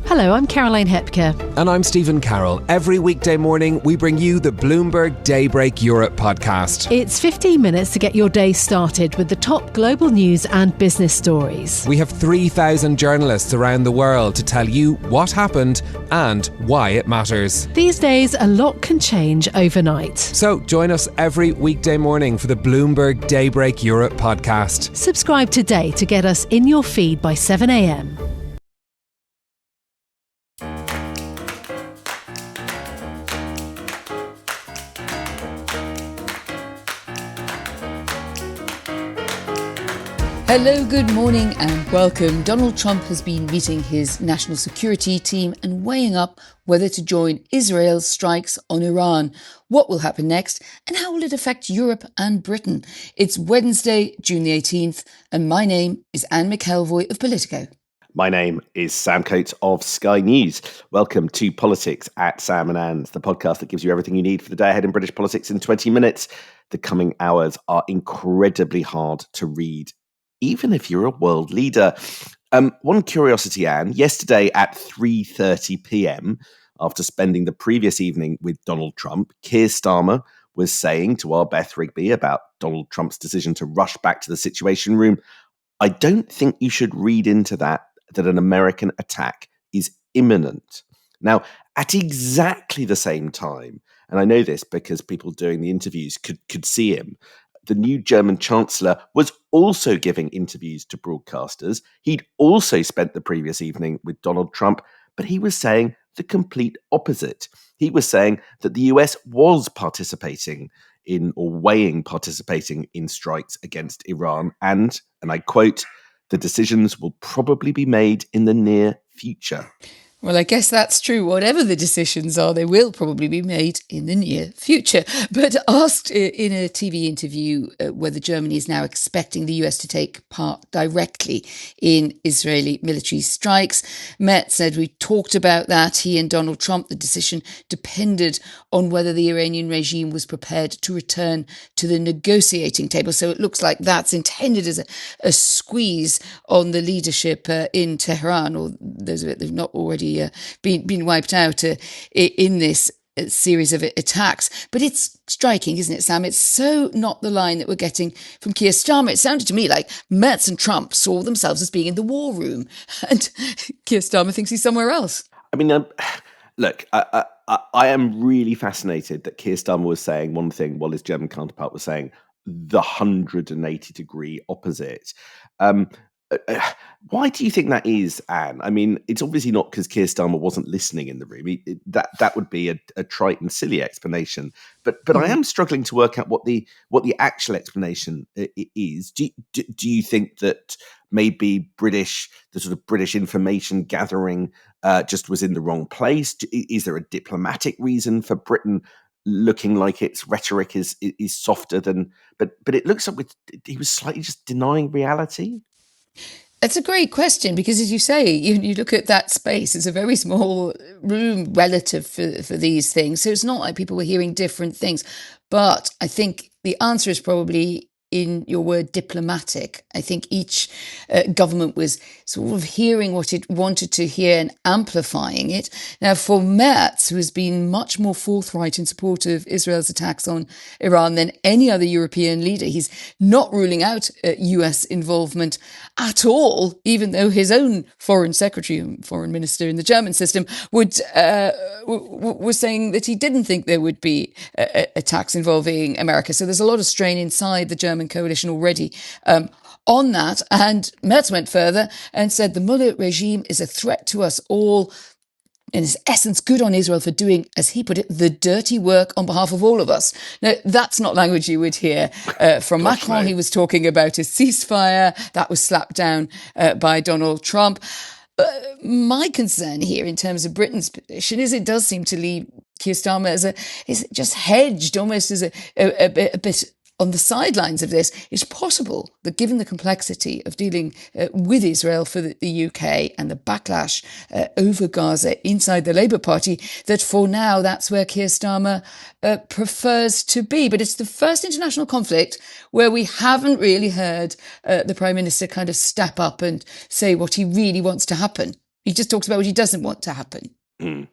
Hello, I'm Caroline Hepker. And I'm Stephen Carroll. Every weekday morning, we bring you the Bloomberg Daybreak Europe podcast. It's 15 minutes to get your day started with the top global news and business stories. We have 3,000 journalists around the world to tell you what happened and why it matters. These days, a lot can change overnight. So join us every weekday morning for the Bloomberg Daybreak Europe podcast. Subscribe today to get us in your feed by 7 a.m. Hello, good morning and welcome. Donald Trump has been meeting his national security team and weighing up whether to join Israel's strikes on Iran. What will happen next and how will it affect Europe and Britain? It's Wednesday, June the 18th, and my name is Anne McElvoy of Politico. My name is Sam Coates of Sky News. Welcome to Politics at Sam and Anne's, the podcast that gives you everything you need for the day ahead in British politics in 20 minutes. The coming hours are incredibly hard to read, even if you're a world leader. One curiosity, Anne, yesterday at 3:30 p.m, after spending the previous evening with Donald Trump, Keir Starmer was saying to our Beth Rigby about Donald Trump's decision to rush back to the Situation Room, "I don't think you should read into that an American attack is imminent." Now, at exactly the same time, and I know this because people doing the interviews could see him, the new German Chancellor was also giving interviews to broadcasters. He'd also spent the previous evening with Donald Trump, but he was saying the complete opposite. He was saying that the US was participating in or weighing participating in strikes against Iran. And I quote, "The decisions will probably be made in the near future." Well, I guess that's true. Whatever the decisions are, they will probably be made in the near future. But asked in a TV interview whether Germany is now expecting the US to take part directly in Israeli military strikes, Met said, "We talked about that, he and Donald Trump. The decision depended on whether the Iranian regime was prepared to return to the negotiating table." So it looks like that's intended as a squeeze on the leadership in Tehran, or those of it that have not already been wiped out in this series of attacks. But it's striking, isn't it, Sam? It's so not the line that we're getting from Keir Starmer. It sounded to me like Merz and Trump saw themselves as being in the war room, and Keir Starmer thinks he's somewhere else. I mean, look, I am really fascinated that Keir Starmer was saying one thing while his German counterpart was saying the 180-degree opposite. Why do you think that is, Anne? I mean, it's obviously not because Keir Starmer wasn't listening in the room. That would be a trite and silly explanation. But I am struggling to work out what the actual explanation is. Do you think that maybe the sort of British information gathering just was in the wrong place? Is there a diplomatic reason for Britain looking like its rhetoric is softer than? But it looks like he was slightly just denying reality. That's a great question because, as you say, you look at that space, it's a very small room relative for these things. So it's not like people were hearing different things. But I think the answer is probably in your word diplomatic. I think each government was sort of hearing what it wanted to hear and amplifying it. Now, for Merz, who has been much more forthright in support of Israel's attacks on Iran than any other European leader, he's not ruling out US involvement at all, even though his own foreign secretary and foreign minister in the German system was saying that he didn't think there would be attacks involving America. So there's a lot of strain inside the German coalition already on that. And Merz went further and said the Mullah regime is a threat to us all. In its essence, good on Israel for doing, as he put it, the dirty work on behalf of all of us. Now, that's not language you would hear from Macron. He was talking about a ceasefire. That was slapped down by Donald Trump. My concern here in terms of Britain's position is it does seem to leave Keir Starmer is just hedged almost as a bit on the sidelines of this. It's possible that given the complexity of dealing with Israel for the UK and the backlash over Gaza inside the Labour Party, that for now that's where Keir Starmer prefers to be. But it's the first international conflict where we haven't really heard the Prime Minister kind of step up and say what he really wants to happen. He just talks about what he doesn't want to happen.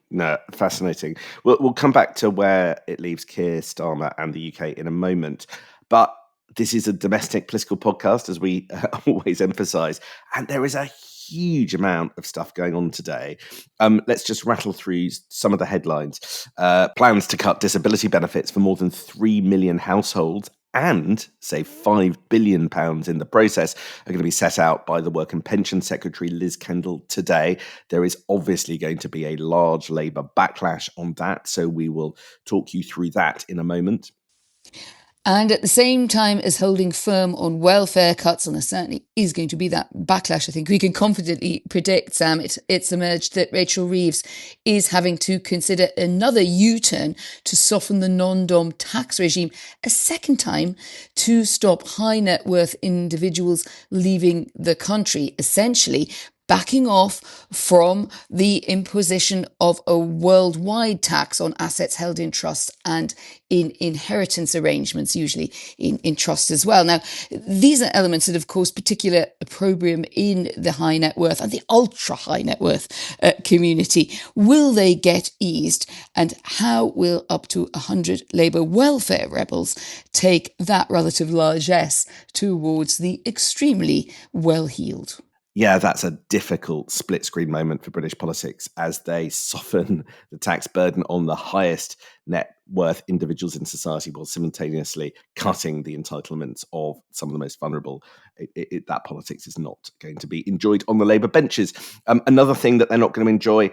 No, fascinating. We'll come back to where it leaves Keir Starmer and the UK in a moment. But this is a domestic political podcast, as we always emphasise. And there is a huge amount of stuff going on today. Let's just rattle through some of the headlines. Plans to cut disability benefits for more than 3 million households and save £5 billion in the process are going to be set out by the Work and Pension Secretary Liz Kendall today. There is obviously going to be a large Labour backlash on that, so we will talk you through that in a moment. And at the same time as holding firm on welfare cuts, and there certainly is going to be that backlash, I think we can confidently predict, Sam, it's emerged that Rachel Reeves is having to consider another U-turn to soften the non-dom tax regime a second time to stop high net worth individuals leaving the country, essentially backing off from the imposition of a worldwide tax on assets held in trust and in inheritance arrangements, usually in trust as well. Now, these are elements that have caused particular opprobrium in the high net worth and the ultra high net worth community. Will they get eased? And how will up to 100 Labour welfare rebels take that relative largesse towards the extremely well-heeled? Yeah, that's a difficult split screen moment for British politics as they soften the tax burden on the highest net worth individuals in society while simultaneously cutting the entitlements of some of the most vulnerable. That politics is not going to be enjoyed on the Labour benches. Another thing that they're not going to enjoy,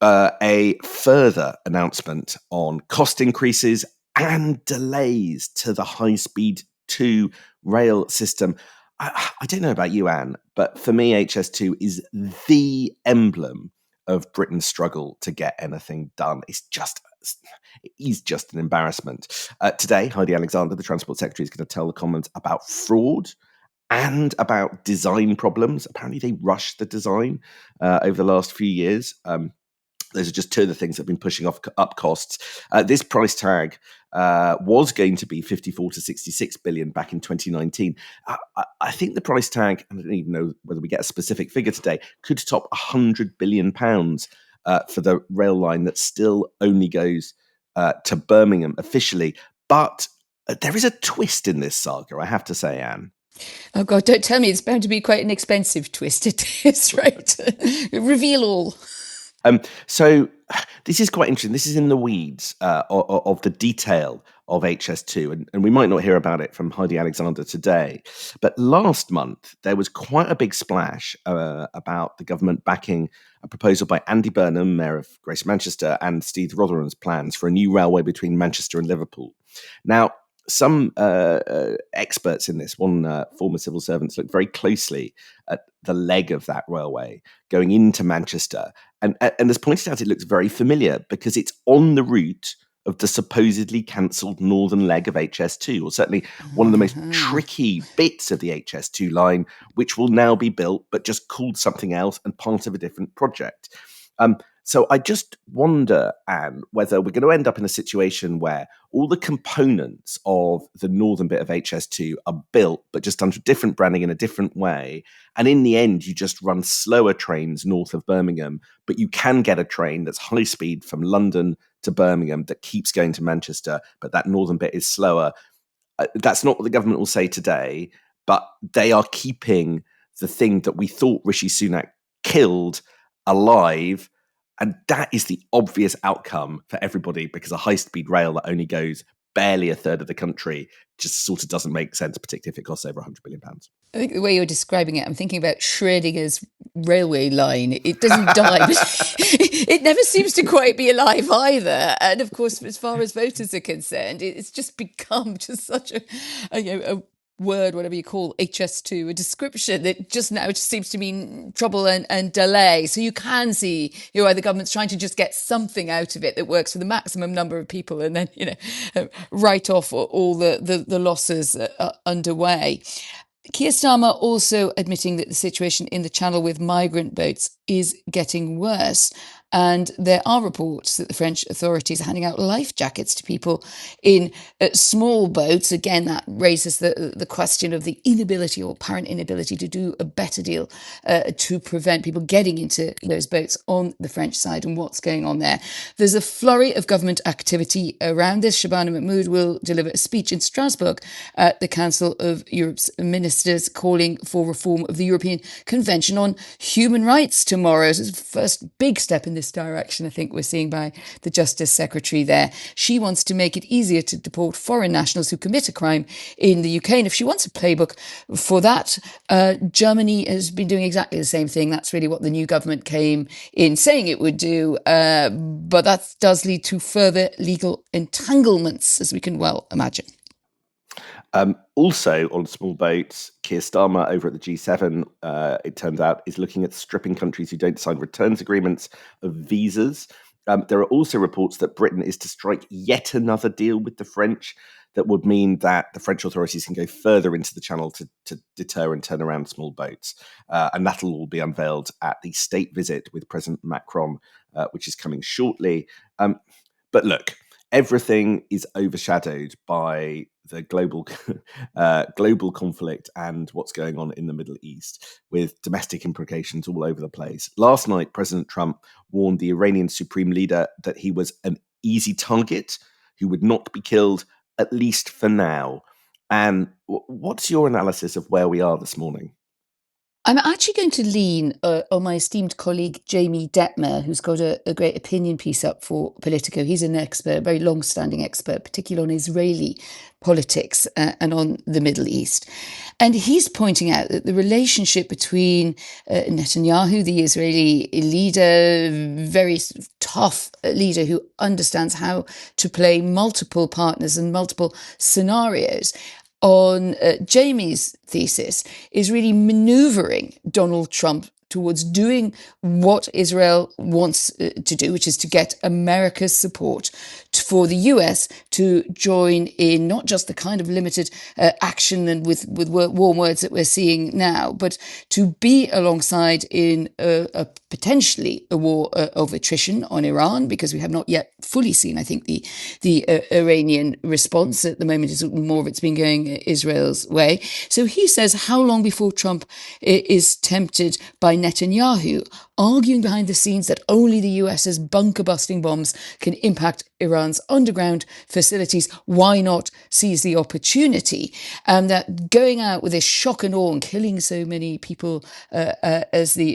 a further announcement on cost increases and delays to the high-speed 2 rail system. I don't know about you, Anne, but for me, HS2 is the emblem of Britain's struggle to get anything done. It is just an embarrassment. Today, Heidi Alexander, the Transport Secretary, is going to tell the Commons about fraud and about design problems. Apparently, they rushed the design over the last few years. Those are just two of the things that have been pushing up costs. This price tag was going to be 54 to 66 billion back in 2019. I think the price tag, and I don't even know whether we get a specific figure today, could top 100 billion pounds for the rail line that still only goes to Birmingham officially. But there is a twist in this saga, I have to say, Anne. Oh God, don't tell me it's bound to be quite an expensive twist. It is, right? Reveal all. So this is quite interesting. This is in the weeds of the detail of HS2, and we might not hear about it from Heidi Alexander today. But last month, there was quite a big splash about the government backing a proposal by Andy Burnham, Mayor of Greater Manchester, and Steve Rotherham's plans for a new railway between Manchester and Liverpool. Now, some experts in this, one former civil servants, looked very closely at the leg of that railway going into Manchester. And as pointed out, it looks very familiar because it's on the route of the supposedly cancelled northern leg of HS2, or certainly one of the most tricky bits of the HS2 line, which will now be built, but just called something else and part of a different project. So I just wonder, Anne, whether we're going to end up in a situation where all the components of the northern bit of HS2 are built, but just under different branding in a different way. And in the end, you just run slower trains north of Birmingham, but you can get a train that's high speed from London to Birmingham that keeps going to Manchester, but that northern bit is slower. That's not what the government will say today, but they are keeping the thing that we thought Rishi Sunak killed alive. And that is the obvious outcome for everybody, because a high-speed rail that only goes barely a third of the country just sort of doesn't make sense, particularly if it costs over £100 billion. I think the way you're describing it, I'm thinking about Schrödinger's railway line. It doesn't die, but it never seems to quite be alive either. And of course, as far as voters are concerned, it's just become just such a word, whatever you call HS2, a description that just now just seems to mean trouble and delay. So you can see why the government's trying to just get something out of it that works for the maximum number of people, and then write off all the losses underway. Keir Starmer also admitting that the situation in the Channel with migrant boats is getting worse. And there are reports that the French authorities are handing out life jackets to people in small boats. Again, that raises the question of the inability or apparent inability to do a better deal to prevent people getting into those boats on the French side and what's going on there. There's a flurry of government activity around this. Shabana Mahmood will deliver a speech in Strasbourg at the Council of Europe's Ministers calling for reform of the European Convention on Human Rights tomorrow. So it's the first big step in this direction, I think we're seeing by the Justice Secretary there. She wants to make it easier to deport foreign nationals who commit a crime in the UK. And if she wants a playbook for that, Germany has been doing exactly the same thing. That's really what the new government came in saying it would do. But that does lead to further legal entanglements, as we can well imagine. Also on small boats, Keir Starmer over at the G7, it turns out, is looking at stripping countries who don't sign returns agreements of visas. There are also reports that Britain is to strike yet another deal with the French that would mean that the French authorities can go further into the channel to deter and turn around small boats. And that'll all be unveiled at the state visit with President Macron, which is coming shortly. But look, everything is overshadowed by the global conflict and what's going on in the Middle East, with domestic implications all over the place. Last night, President Trump warned the Iranian supreme leader that he was an easy target who would not be killed, at least for now. And what's your analysis of where we are this morning? I'm actually going to lean on my esteemed colleague Jamie Detmer, who's got a great opinion piece up for Politico. He's an expert, a very long-standing expert, particularly on Israeli politics and on the Middle East. And he's pointing out that the relationship between Netanyahu, the Israeli leader, very tough leader who understands how to play multiple partners and multiple scenarios, on Jamie's thesis, is really maneuvering Donald Trump towards doing what Israel wants to do, which is to get America's support for the US to join in not just the kind of limited action and with warm words that we're seeing now, but to be alongside in potentially a war of attrition on Iran, because we have not yet fully seen, I think, the Iranian response. At the moment, is more of it's been going Israel's way. So he says, how long before Trump is tempted by Netanyahu arguing behind the scenes that only the US's bunker-busting bombs can impact Iran's underground facilities? Why not seize the opportunity? And that going out with this shock and awe and killing so many people as the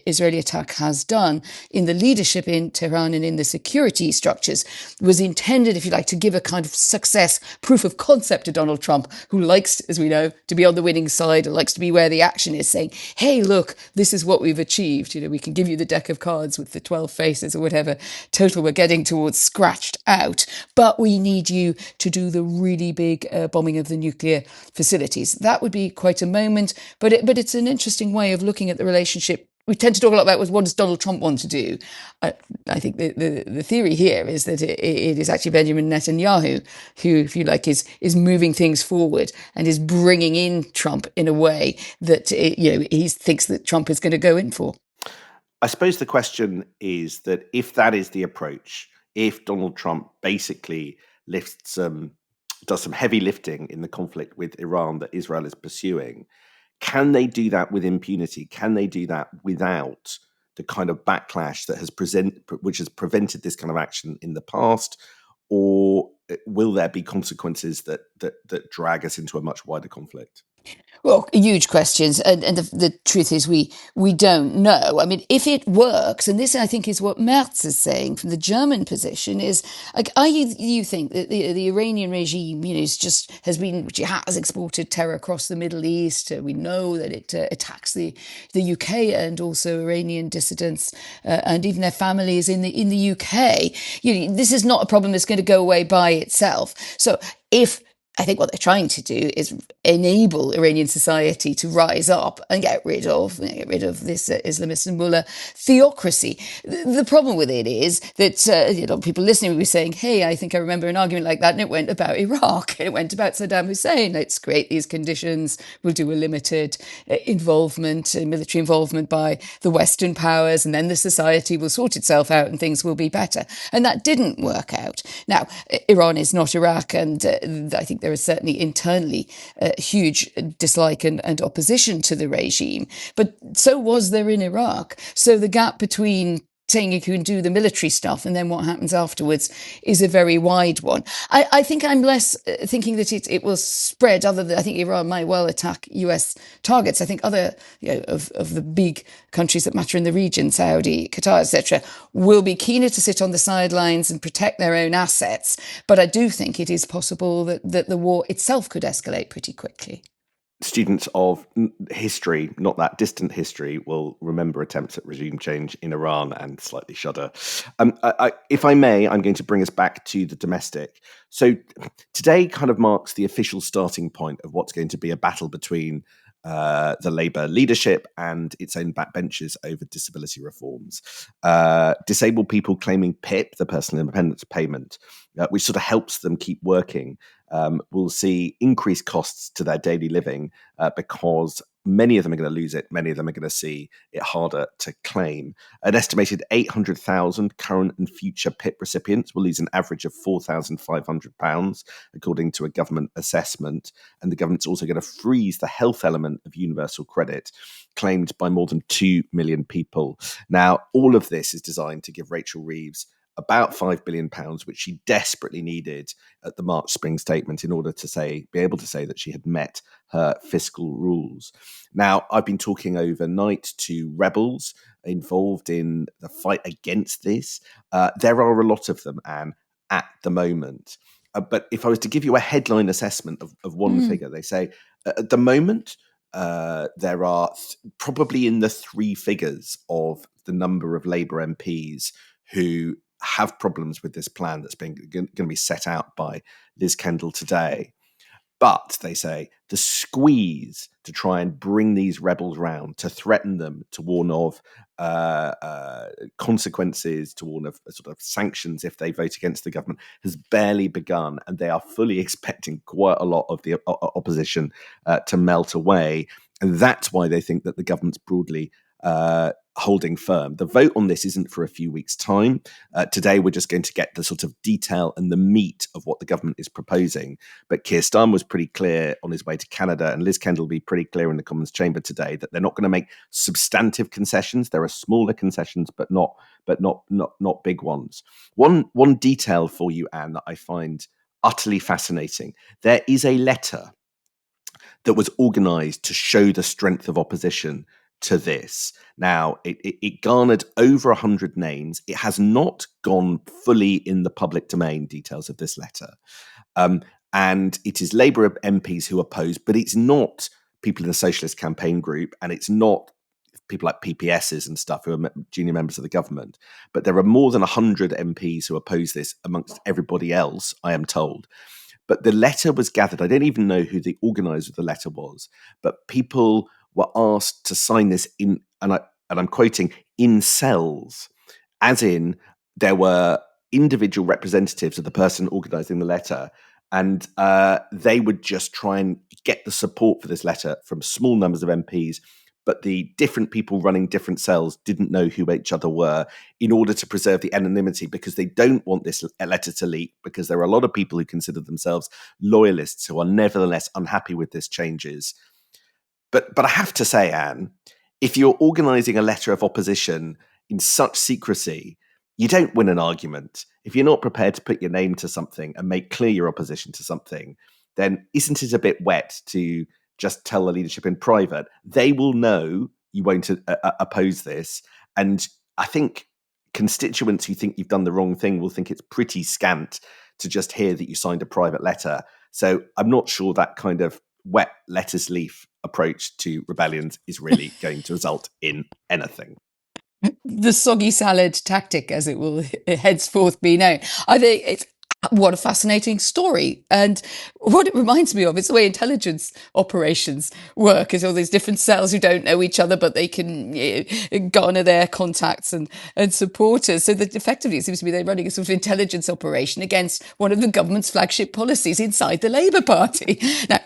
Israeli attack has done in the leadership in Tehran and in the security structures was intended, if you like, to give a kind of success proof of concept to Donald Trump, who likes, as we know, to be on the winning side and likes to be where the action is, saying, hey, look, this is what we've achieved. You know, we can give you the deck of cards with the 12 faces or whatever total we're getting towards scratched out, but we need you to do the really big bombing of the nuclear facilities. That would be quite a moment, but it's an interesting way of looking at the relationship. We tend to talk a lot about what does Donald Trump want to do. I think the theory here is that it is actually Benjamin Netanyahu who, if you like, is moving things forward and is bringing in Trump in a way that he thinks that Trump is going to go in for. I suppose the question is that if that is the approach, if Donald Trump basically does some heavy lifting in the conflict with Iran that Israel is pursuing, can they do that with impunity? Can they do that without the kind of backlash that which has prevented this kind of action in the past? Or will there be consequences that drag us into a much wider conflict? Well, huge questions. And the truth is we don't know. I mean, if it works, and this I think is what Merz is saying from the German position, is like, you think that the Iranian regime, has exported terror across the Middle East. We know that it attacks the UK and also Iranian dissidents and even their families in the UK. This is not a problem that's going to go away by itself. So if I think what they're trying to do is enable Iranian society to rise up and get rid of this Islamist and mullah theocracy. The problem with it is that people listening will be saying, "Hey, I think I remember an argument like that, and it went about Iraq, and it went about Saddam Hussein. Let's create these conditions. We'll do a limited military involvement by the Western powers, and then the society will sort itself out, and things will be better." And that didn't work out. Now, Iran is not Iraq, and I think there is certainly internally huge dislike and opposition to the regime. But so was there in Iraq. So the gap between saying you can do the military stuff and then what happens afterwards is a very wide one. I think I'm less thinking that it will spread. I think Iran might well attack US targets. I think other of the big countries that matter in the region, Saudi, Qatar, etc., will be keener to sit on the sidelines and protect their own assets. But I do think it is possible that the war itself could escalate pretty quickly. Students of history, not that distant history, will remember attempts at regime change in Iran and slightly shudder. If I may, I'm going to bring us back to the domestic. So today kind of marks the official starting point of what's going to be a battle between the Labour leadership and its own backbenchers over disability reforms. Disabled people claiming PIP, the personal independence payment, which sort of helps them keep working, will see increased costs to their daily living because many of them are going to lose it. Many of them are going to see it harder to claim. An estimated 800,000 current and future PIP recipients will lose an average of £4,500, according to a government assessment. And the government's also going to freeze the health element of universal credit, claimed by more than 2 million people. Now, all of this is designed to give Rachel Reeves about £5 billion, which she desperately needed at the March spring statement in order to be able to say that she had met her fiscal rules. Now, I've been talking overnight to rebels involved in the fight against this. There are a lot of them, Anne, at the moment. But if I was to give you a headline assessment of one figure, they say at the moment, there are probably in the three figures of the number of Labour MPs who have problems with this plan that's going to be set out by Liz Kendall today. But they say the squeeze to try and bring these rebels round, to threaten them, to warn of consequences, to warn of sort of sanctions if they vote against the government, has barely begun. And they are fully expecting quite a lot of the opposition to melt away. And that's why they think that the government's broadly holding firm. The vote on this isn't for a few weeks' time. Today, we're just going to get the sort of detail and the meat of what the government is proposing. But Keir Starmer was pretty clear on his way to Canada, and Liz Kendall will be pretty clear in the Commons chamber today that they're not going to make substantive concessions. There are smaller concessions, but not big ones. One detail for you, Anne, that I find utterly fascinating. There is a letter that was organised to show the strength of opposition to this. Now, it garnered over 100 names. It has not gone fully in the public domain, details of this letter. And it is Labour MPs who oppose, but it's not people in the Socialist Campaign Group, and it's not people like PPSs and stuff who are junior members of the government. But there are more than 100 MPs who oppose this amongst everybody else, I am told. But the letter was gathered. I don't even know who the organiser of the letter was, but people were asked to sign this in, and I'm quoting, in cells, as in there were individual representatives of the person organising the letter, and they would just try and get the support for this letter from small numbers of MPs, but the different people running different cells didn't know who each other were in order to preserve the anonymity, because they don't want this letter to leak, because there are a lot of people who consider themselves loyalists who are nevertheless unhappy with this changes. But I have to say, Anne, if you're organising a letter of opposition in such secrecy, you don't win an argument. If you're not prepared to put your name to something and make clear your opposition to something, then isn't it a bit wet to just tell the leadership in private? They will know you won't oppose this. And I think constituents who think you've done the wrong thing will think it's pretty scant to just hear that you signed a private letter. So I'm not sure that kind of wet lettuce leaf approach to rebellions is really going to result in anything. The soggy salad tactic, as it will henceforth be known. I think it's What a fascinating story. And what it reminds me of is the way intelligence operations work, is all these different cells who don't know each other, but they can garner their contacts and supporters. So that effectively it seems to be they're running a sort of intelligence operation against one of the government's flagship policies inside the Labour Party. Now,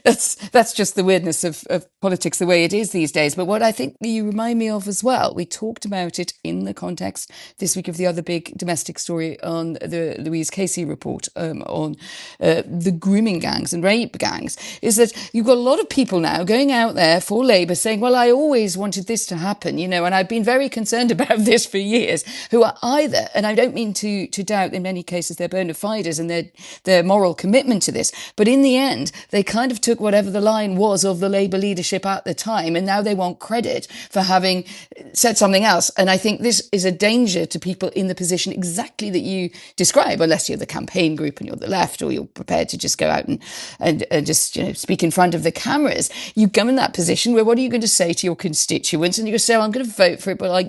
that's just the weirdness of politics, the way it is these days. But what I think you remind me of as well, we talked about it in the context this week of the other big domestic story on the Louise Casey report on the grooming gangs and rape gangs, is that you've got a lot of people now going out there for Labour saying, well, I always wanted this to happen, and I've been very concerned about this for years, who are either, and I don't mean to doubt in many cases their bona fides and their moral commitment to this, but in the end, they kind of took whatever the line was of the Labour leadership at the time, and now they want credit for having said something else. And I think this is a danger to people in the position exactly that you describe, unless you're the campaign group and you're the left, or you're prepared to just go out and just speak in front of the cameras. You come in that position where what are you going to say to your constituents? And you're going to say, I'm going to vote for it, but I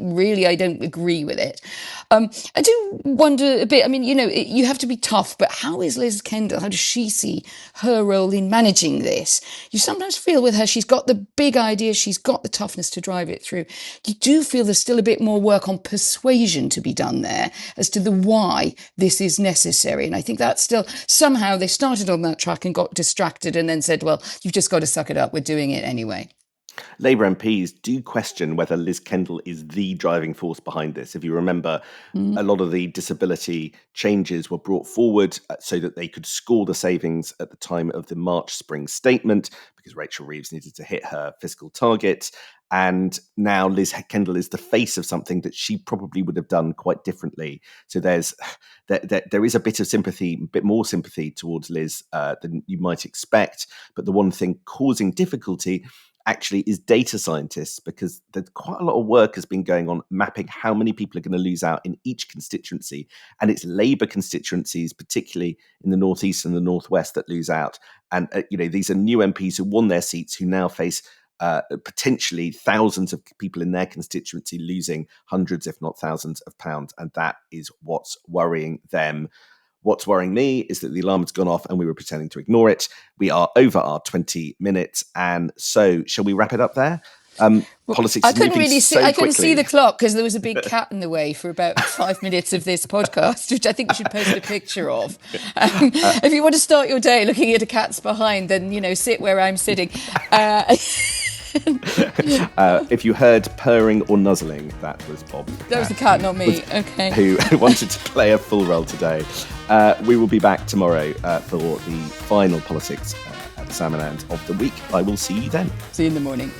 don't agree with it. I do wonder a bit, you have to be tough, but how is Liz Kendall? How does she see her role in managing this? You sometimes feel with her, she's got the big ideas, she's got the toughness to drive it through. You do feel there's still a bit more work on persuasion to be done there as to the why this is necessary. And I think that's still, somehow they started on that track and got distracted and then said, well, you've just got to suck it up, we're doing it anyway. Labour MPs do question whether Liz Kendall is the driving force behind this. If you remember, a lot of the disability changes were brought forward so that they could score the savings at the time of the March spring statement, because Rachel Reeves needed to hit her fiscal targets. And now Liz Kendall is the face of something that she probably would have done quite differently. So there is a bit of sympathy, a bit more sympathy towards Liz than you might expect. But the one thing causing difficulty actually is data scientists, because there's quite a lot of work has been going on mapping how many people are going to lose out in each constituency. And it's Labour constituencies, particularly in the northeast and the northwest, that lose out. And, these are new MPs who won their seats, who now face potentially thousands of people in their constituency losing hundreds, if not thousands of pounds. And that is what's worrying them. What's worrying me is that the alarm has gone off and we were pretending to ignore it. We are over our 20 minutes. And so shall we wrap it up there? Politics. I couldn't really see. I couldn't quickly. see the clock because there was a big cat in the way for about 5 minutes of this podcast, which I think we should post a picture of. If you want to start your day looking at a cat's behind, then sit where I'm sitting. If you heard purring or nuzzling, that was Bob. That was the cat, not me. Okay. Who wanted to play a full role today. We will be back tomorrow for the final politics at Sam and Anne of the week. I will see you then. See you in the morning.